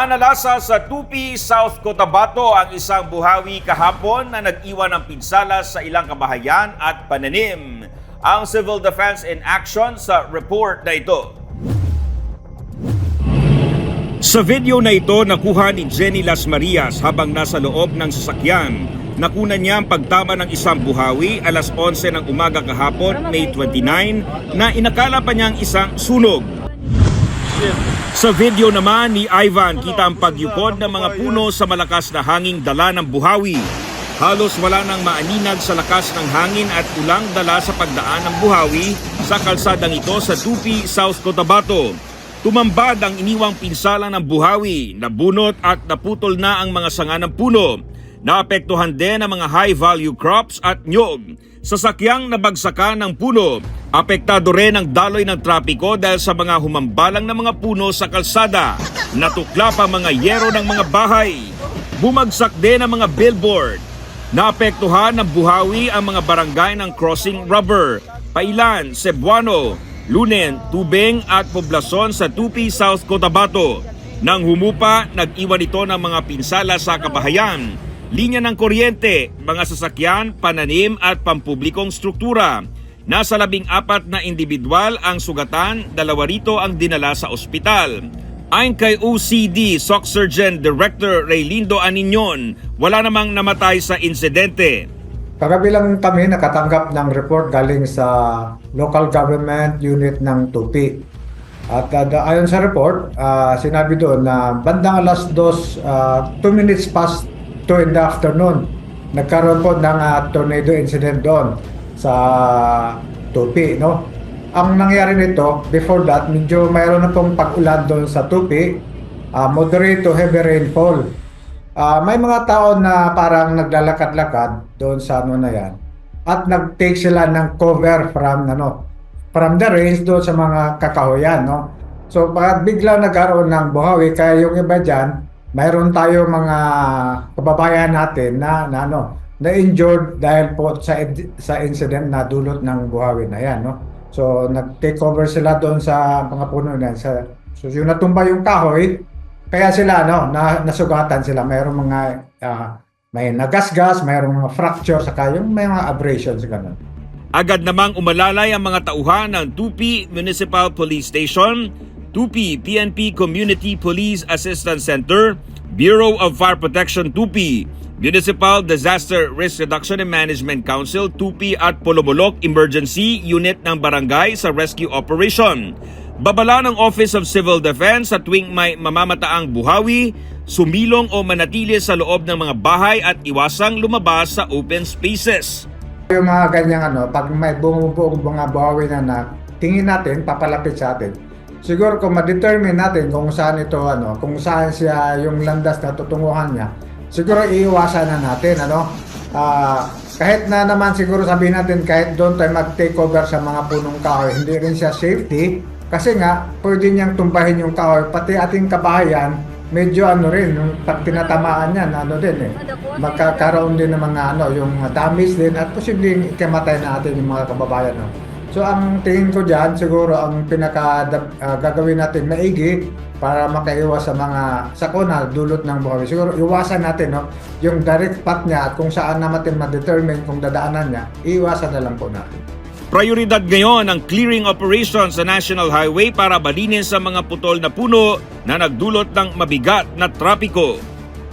Nanalasa sa Tupi, South Cotabato ang isang buhawi kahapon na nag-iwan ng pinsala sa ilang kabahayan at pananim. Ang Civil Defense in Action sa report na ito. Sa video na ito, nakuha ni Jenny Las Marias habang nasa loob ng sasakyan. Nakunan niya ang pagtama ng isang buhawi alas 11 ng umaga kahapon, May 29, na inakala pa niyang isang sunog. Sa video naman ni Ivan, kita ang pagyukod ng mga puno sa malakas na hanging dala ng buhawi. Halos wala nang maaninag sa lakas ng hangin at ulang dala sa pagdaan ng buhawi sa kalsadang ito sa Tupi, South Cotabato. Tumambad ang iniwang pinsala ng buhawi, nabunot at naputol na ang mga sanga ng puno. Naapektuhan din ang mga high-value crops at nyog. Sasakyang nabagsakan ng puno. Apektado rin ang daloy ng trapiko dahil sa mga humambalang na mga puno sa kalsada. Natukla pa mga yero ng mga bahay. Bumagsak din ang mga billboard. Naapektuhan ng buhawi ang mga barangay ng Crossing Rubber, Pailan, Cebuano, Lunen, Tubeng at poblasyon sa Tupi, South Cotabato. Nang humupa, nag-iwan ito ng mga pinsala sa kabahayan, linya ng kuryente, mga sasakyan, pananim at pampublikong struktura. Nasa 14 na individual ang sugatan, 2 rito ang dinala sa ospital. Ayon kay OCD SOC Surgeon Director Raylindo Aniñon, wala namang namatay sa insidente. Kagabi lang kami nakatanggap ng report galing sa local government unit ng Tupi. At ayon sa report, sinabi doon na bandang alas 2 minutes past 2 in the afternoon, nagkaroon po ng tornado incident doon sa Tupi, no? Ang nangyari nito, before that, medyo mayroon na pong pag-ulan doon sa Tupi, moderate to heavy rainfall. May mga tao na parang naglalakad-lakad doon sa ano na yan, at nag-take sila ng cover from the rains doon sa mga kakahoyan, no? So, pag bigla nagkaroon ng buhawi, kaya yung iba dyan, mayroon tayo mga kababayan natin na injured dahil po sa incident na dulot ng buhawi na yan, no? So, nag-take over sila doon sa mga puno na yan. So, yung natumba yung kahoy, kaya sila, nasugatan sila. Mayroong mga, may nagasgas, mayroong mga fracture, saka yung may mga abrasions, ganun. Agad namang umalalay ang mga tauhan ng Tupi Municipal Police Station, Tupi PNP Community Police Assistance Center, Bureau of Fire Protection Tupi, Municipal Disaster Risk Reduction and Management Council, Tupi at Polomolok Emergency Unit ng Barangay sa rescue operation. Babala ng Office of Civil Defense sa tuwing may mamamataang buhawi, sumilong o manatili sa loob ng mga bahay at iwasang lumabas sa open spaces. Yung mga ganyang pag may bumubuong mga buhawi na tingin natin, papalapit sa atin. Siguro kung ma-determine natin kung saan ito, kung saan siya yung landas na tutunguhan niya, siguro iiwasan na natin, kahit na naman siguro sabihin natin kahit doon tayo mag-take over sa mga punong kahoy, hindi rin siya safety kasi nga pwede niyang tumbahin yung kahoy, pati ating kabahayan medyo pag tinatamaan niyan, magkakaroon din ng mga yung damage din at posibleng ikamatay natin yung mga kababayan. So ang tingin ko dyan, siguro ang gagawin natin maigi para makaiwas sa mga sakuna dulot ng buhawi. Siguro iwasan natin yung direct path niya at kung saan natin ma-determine kung dadaanan niya, iwasan na lang po natin. Prioridad ngayon ang clearing operation sa National Highway para balinis sa mga putol na puno na nagdulot ng mabigat na trapiko.